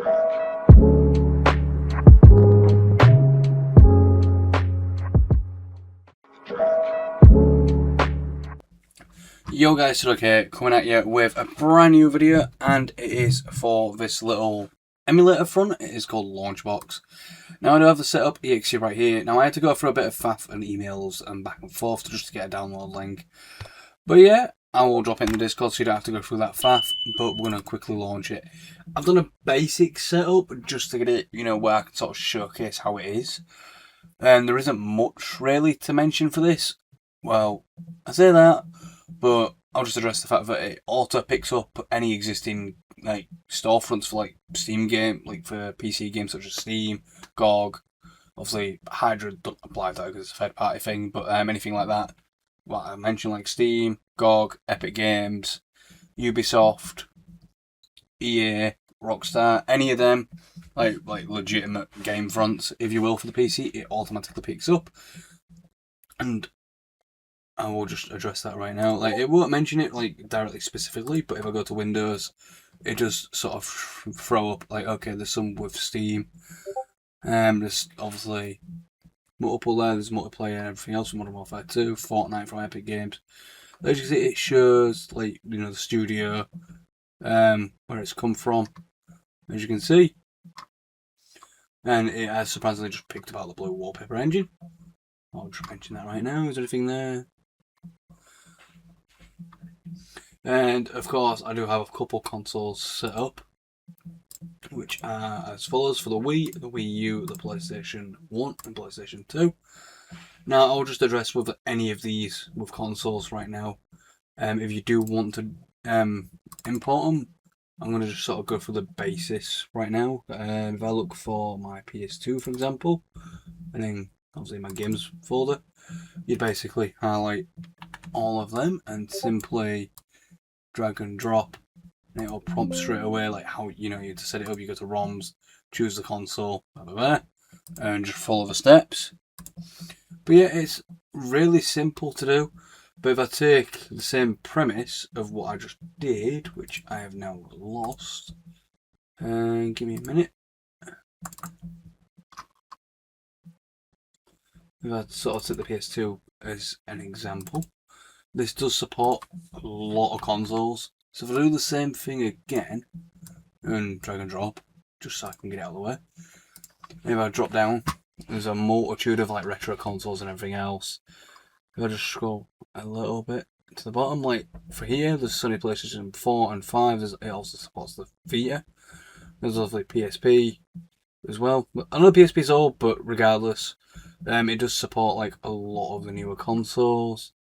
Yo guys, it's okay, coming at you with a brand new video, and it is for this little emulator front. It is called Launchbox. Now I do have the setup exe right here. Now I had to go through a bit of faff and emails and back and forth just to get a download link. But yeah, I will drop it in the Discord so you don't have to go through that faff, but we're going to quickly launch it. I've done a basic setup just to get it, where I can sort of showcase how it is. And there isn't much really to mention for this. Well, I say that, but I'll just address the fact that it auto picks up any existing storefronts for Steam game, for PC games such as Steam, GOG. Obviously, Hydra don't apply to that because it's a third party thing, but anything like that, what I mentioned, like Steam, GOG, Epic Games, Ubisoft, EA, Rockstar, any of them, like legitimate game fronts, if you will, for the PC, it automatically picks up. And I will just address that right now. It won't mention it directly specifically, but if I go to Windows, it does sort of throw up okay, there's some with Steam. There's obviously multiple there. There's multiplayer and everything else from Modern Warfare 2, Fortnite from Epic Games. As you can see, it shows the studio, where it's come from. As you can see, and it has surprisingly just picked about the blue wallpaper engine. I'll just mention that right now. Is there anything there? And of course, I do have a couple consoles set up, which are as follows: for the Wii, the Wii U, the PlayStation 1, and PlayStation 2. Now, I'll just address with any of these with consoles right now. If you do want to import them, I'm going to just sort of go through the basis right now. If I look for my PS2, for example, and then obviously my games folder, you basically highlight all of them and simply drag and drop, and it'll prompt straight away how you have to set it up. You go to ROMs, choose the console, and just follow the steps. But yeah, it's really simple to do. But if I take the same premise of what I just did, which I have now lost, and give me a minute. If I sort of take the PS2 as an example, this does support a lot of consoles. So if I do the same thing again, and drag and drop, just so I can get it out of the way. If I drop down, there's a multitude of retro consoles and everything else. If I just scroll a little bit to the bottom, for here, there's Sony PlayStation 4 and 5. It also supports the Vita. There's also PSP as well. I know PSP's old, but regardless, it does support a lot of the newer consoles.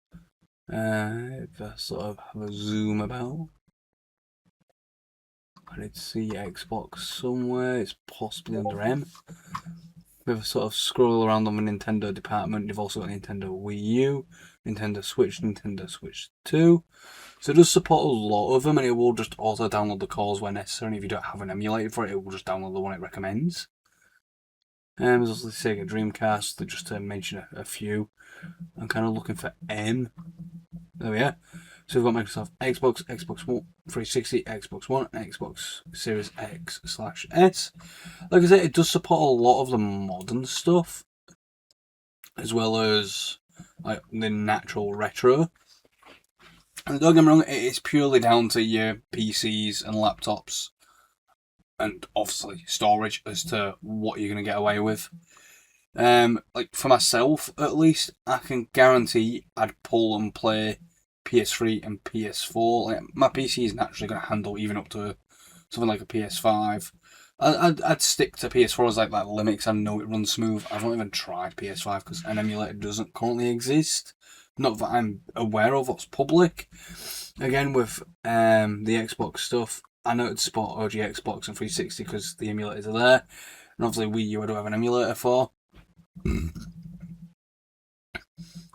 If I sort of have a zoom about, I did see Xbox somewhere. It's possibly under M. If I sort of scroll around on the Nintendo department, you've also got Nintendo Wii U, Nintendo Switch 2. So it does support a lot of them, and it will just auto download the cores where necessary. And if you don't have an emulator for it, it will just download the one it recommends. There's also the Sega Dreamcast, just to mention a few. I'm kind of looking for M. There we are. So we've got Microsoft Xbox, Xbox One 360, Xbox One, and Xbox Series X/S. Like I said, it does support a lot of the modern stuff, as well as the natural retro. And don't get me wrong, it is purely down to your PCs and laptops, and obviously storage, as to what you're going to get away with. For myself, at least, I can guarantee I'd pull and play PS3 and PS4. My PC is naturally going to handle even up to something like a PS5. I'd stick to PS4 as that limit, because I know it runs smooth. I've not even tried PS5 because an emulator doesn't currently exist. Not that I'm aware of what's public. Again, with the Xbox stuff, I know it'd support OG Xbox and 360 because the emulators are there. And obviously Wii U I do have an emulator for.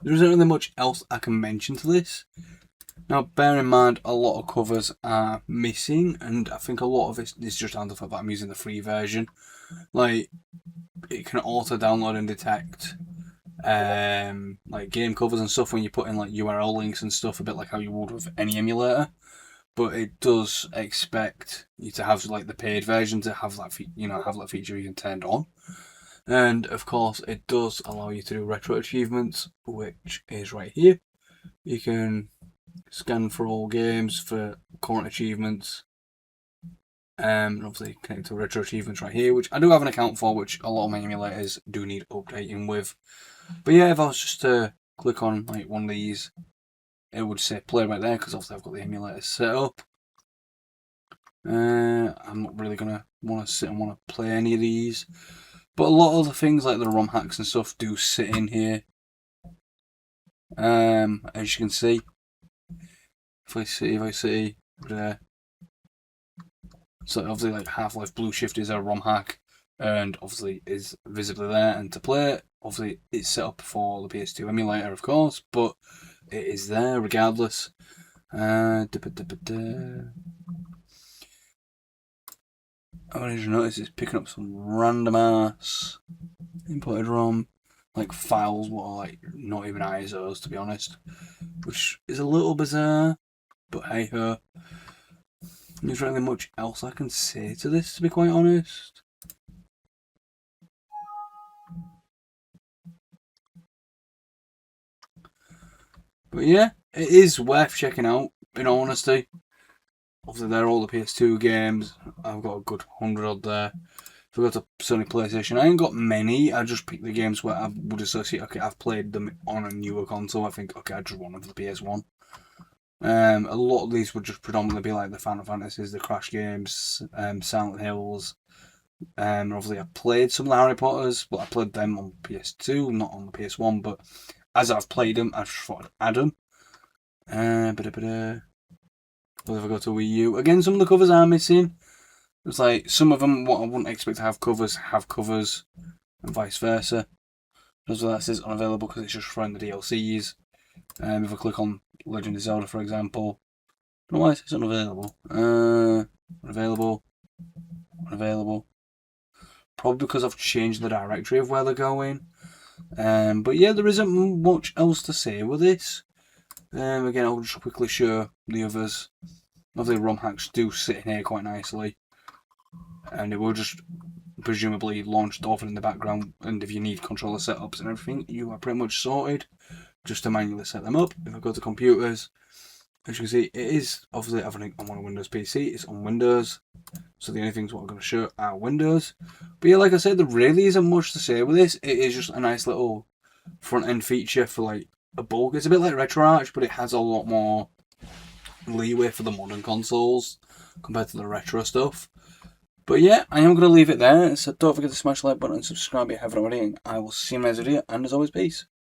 There isn't really much else I can mention to this. Now, bear in mind, a lot of covers are missing, and I think a lot of it is just down to the fact that I'm using the free version. It can auto download and detect game covers and stuff when you put in URL links and stuff, a bit like how you would with any emulator. but it does expect you to have like the paid version to have that have that feature even turned on. And of course, it does allow you to do retro achievements, which is right here. You can scan for all games for current achievements. And obviously connect to retro achievements right here, which I do have an account for, which a lot of my emulators do need updating with. But yeah, if I was just to click on like one of these, it would say play right there, because obviously I've got the emulator set up. I'm not really gonna want to sit and want to play any of these, but a lot of the things like the ROM hacks and stuff do sit in here. As you can see, if I see there. So obviously like Half-Life Blue Shift is a ROM hack, and obviously is visibly there, and to play it, obviously it's set up for the PS2 emulator of course, but it is there regardless. I want you to notice it's picking up some random ass imported ROM, like files what are like not even ISOs to be honest, which is a little bizarre, but hey ho. There's really much else I can say to this, to be quite honest. But yeah, it is worth checking out, in all honesty. Obviously, they're all the PS2 games. I've got a good 100 odd there. If I go to Sony PlayStation, I ain't got many. I just pick the games where I would associate, okay, I've played them on a newer console. I think, okay, I just want them for the PS1. A lot of these would just predominantly be like the Final Fantasies, the Crash games, Silent Hills. Obviously, I played some of the Harry Potters, but I played them on PS2, not on the PS1. But as I've played them, I just thought I'd add them. But if I go to Wii U, again, some of the covers are missing. It's like some of them, what I wouldn't expect to have covers, and vice versa. Also, that says unavailable because it's just throwing the DLCs. If I click on Legend of Zelda, for example, I don't know why it says unavailable. Unavailable. Probably because I've changed the directory of where they're going. But yeah, there isn't much else to say with this. Again, I'll just quickly show the others. Obviously, ROM hacks do sit in here quite nicely, and it will just presumably launch Dolphin in the background. And if you need controller setups and everything, you are pretty much sorted. Just to manually set them up. If I go to computers, as you can see, it is obviously everything on a Windows PC. It's on Windows, so the only things what I'm going to show are Windows. But yeah, like I said, there really isn't much to say with this. It is just a nice little front end feature for like a bulk. It's a bit like RetroArch, but it has a lot more leeway for the modern consoles compared to the retro stuff. But yeah, I am going to leave it there. So don't forget to smash the like button and subscribe if you haven't already. And I will see you in the next video. And as always, peace.